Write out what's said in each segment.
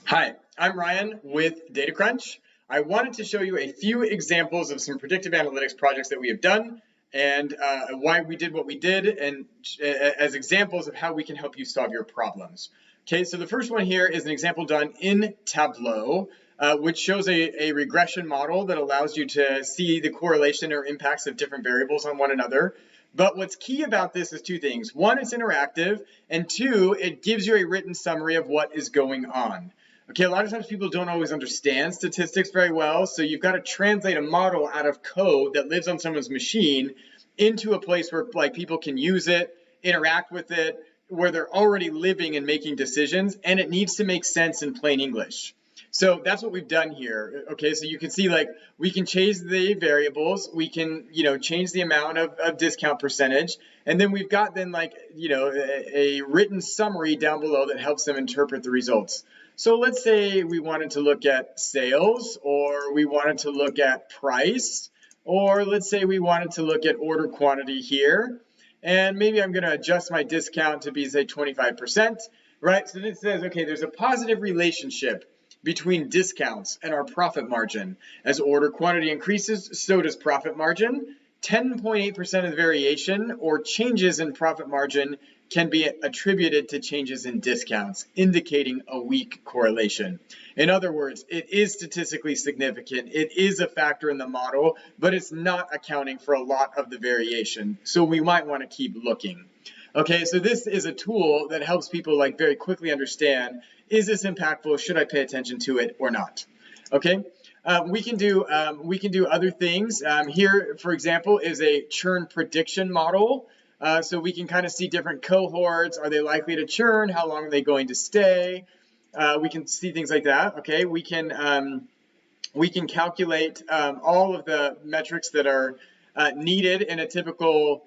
Hi, I'm Ryan with DataCrunch. I wanted to show you a few examples of some predictive analytics projects that we have done and why we did what we did, and as examples of how we can help you solve your problems. Okay, so the first one here is an example done in Tableau, which shows a regression model that allows you to see the correlation or impacts of different variables on one another. But what's key about this is two things. One, it's interactive, and two, it gives you a written summary of what is going on. Okay, a lot of times people don't always understand statistics very well, so you've got to translate a model out of code that lives on someone's machine into a place where people can use it, interact with it, where they're already living and making decisions, and it needs to make sense in plain English. So that's what we've done here. Okay, so you can see we can change the variables, we can change the amount of discount percentage, and then we've got a written summary down below that helps them interpret the results. So let's say we wanted to look at sales, or we wanted to look at price, or let's say we wanted to look at order quantity here. And maybe I'm going to adjust my discount to be, say, 25%, right? So this says, okay, there's a positive relationship between discounts and our profit margin. As order quantity increases, so does profit margin. 10.8% of the variation or changes in profit margin can be attributed to changes in discounts, indicating a weak correlation. In other words, it is statistically significant. It is a factor in the model, but it's not accounting for a lot of the variation. So we might want to keep looking. Okay, so this is a tool that helps people very quickly understand, is this impactful? Should I pay attention to it or not? Okay. We can do other things. Here, for example, is a churn prediction model. So we can kind of see different cohorts. Are they likely to churn? How long are they going to stay? We can see things like that. Okay, we can calculate all of the metrics that are needed in a typical,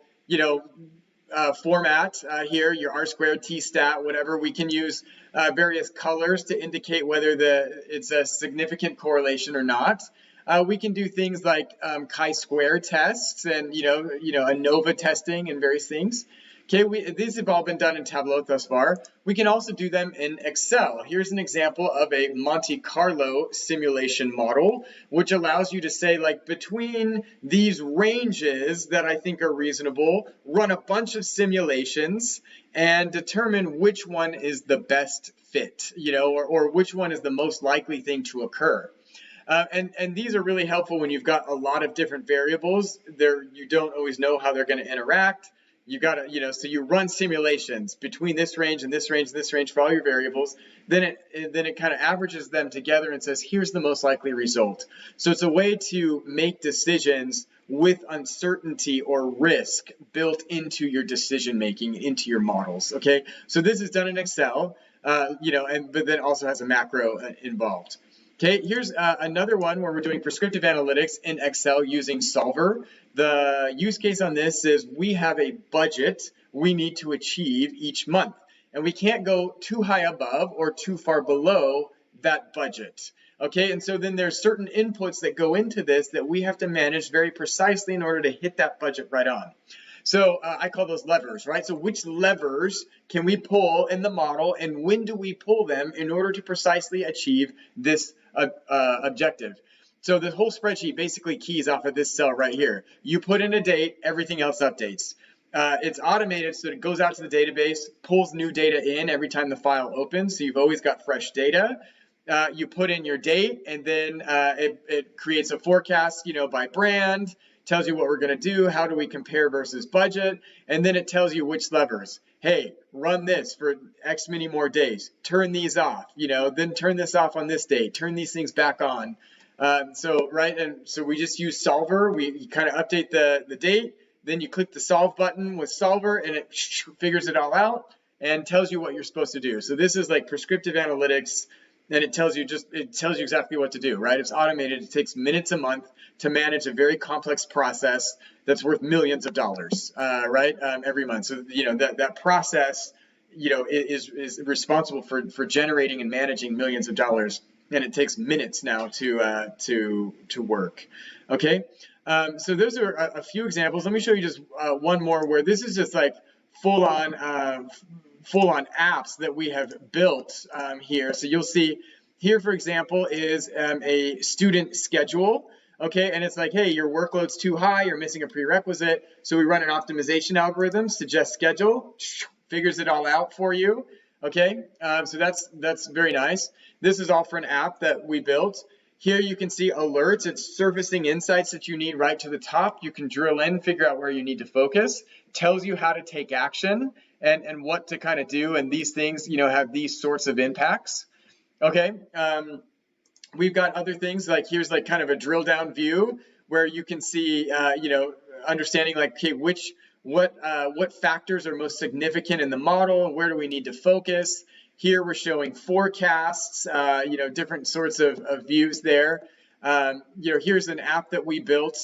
format here, your R-squared, T-stat, whatever. We can use various colors to indicate whether it's a significant correlation or not. We can do things like chi-square tests and ANOVA testing and various things. Okay, these have all been done in Tableau thus far. We can also do them in Excel. Here's an example of a Monte Carlo simulation model, which allows you to say, between these ranges that I think are reasonable, run a bunch of simulations and determine which one is the best fit, or which one is the most likely thing to occur. And these are really helpful when you've got a lot of different variables. You don't always know how they're going to interact. You got to, so you run simulations between this range and this range and this range for all your variables. Then it kind of averages them together and says, here's the most likely result. So it's a way to make decisions with uncertainty or risk built into your decision making, into your models. Okay, so this is done in Excel, but then also has a macro involved. Okay, here's another one where we're doing prescriptive analytics in Excel using Solver. The use case on this is we have a budget we need to achieve each month, and we can't go too high above or too far below that budget. Okay, and so then there's certain inputs that go into this that we have to manage very precisely in order to hit that budget right on. So I call those levers, right? So which levers can we pull in the model, and when do we pull them in order to precisely achieve this objective? So the whole spreadsheet basically keys off of this cell right here. You put in a date, everything else updates. It's automated, so it goes out to the database, pulls new data in every time the file opens, so you've always got fresh data. You put in your date, and then it creates a forecast, by brand, tells you what we're going to do, how do we compare versus budget, and then it tells you which levers. Hey, run this for X many more days, turn these off, then turn this off on this date, turn these things back on. So we just use Solver. We kind of update the date, then you click the solve button with Solver, and it figures it all out and tells you what you're supposed to do. So this is like prescriptive analytics, and it tells you exactly what to do, right? It's automated. It takes minutes a month to manage a very complex process that's worth millions of dollars, right? Every month. So that process, is responsible for generating and managing millions of dollars, and it takes minutes now to work. Okay, so those are a few examples. Let me show you just one more where this is just like full on apps that we have built here. So you'll see Here, for example, is a student schedule. Okay, and it's like, hey, your workload's too high, you're missing a prerequisite. So we run an optimization algorithm, suggest schedule, figures it all out for you. Okay, so that's very nice. This is all for an app that we built. Here you can see alerts. It's surfacing insights that you need right to the top. You can drill in, figure out where you need to focus. Tells you how to take action and what to kind of do. And these things, have these sorts of impacts. Okay. We've got other things like here's like kind of a drill down view where you can see, understanding like, okay, what factors are most significant in the model? Where do we need to focus? Here we're showing forecasts, different sorts of views there. Here's an app that we built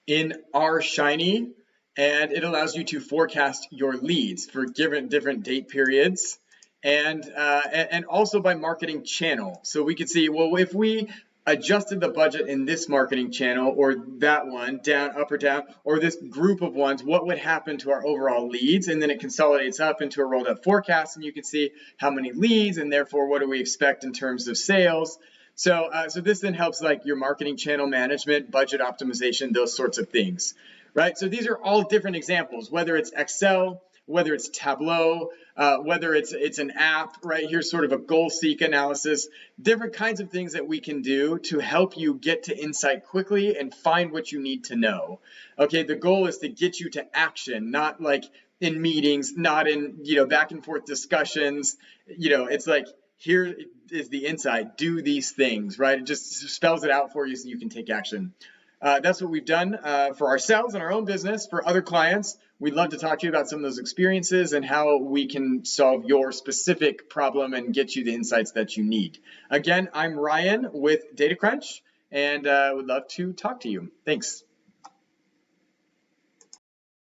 in R Shiny, and it allows you to forecast your leads for different date periods. And also by marketing channel. So we could see, well, if we adjusted the budget in this marketing channel or that one, down, up or down, or this group of ones, what would happen to our overall leads? And then it consolidates up into a rolled up forecast, and you can see how many leads, and therefore what do we expect in terms of sales. So this then helps like your marketing channel management, budget optimization, those sorts of things, right? So these are all different examples, whether it's Excel, whether it's Tableau, whether it's an app, right? Here's sort of a goal seek analysis, different kinds of things that we can do to help you get to insight quickly and find what you need to know. Okay, the goal is to get you to action, not like in meetings, not in, back and forth discussions. It's like, here is the insight, do these things, right? It just spells it out for you so you can take action. That's what we've done for ourselves and our own business. For other clients, we'd love to talk to you about some of those experiences and how we can solve your specific problem and get you the insights that you need. Again, I'm Ryan with DataCrunch, and would love to talk to you. Thanks.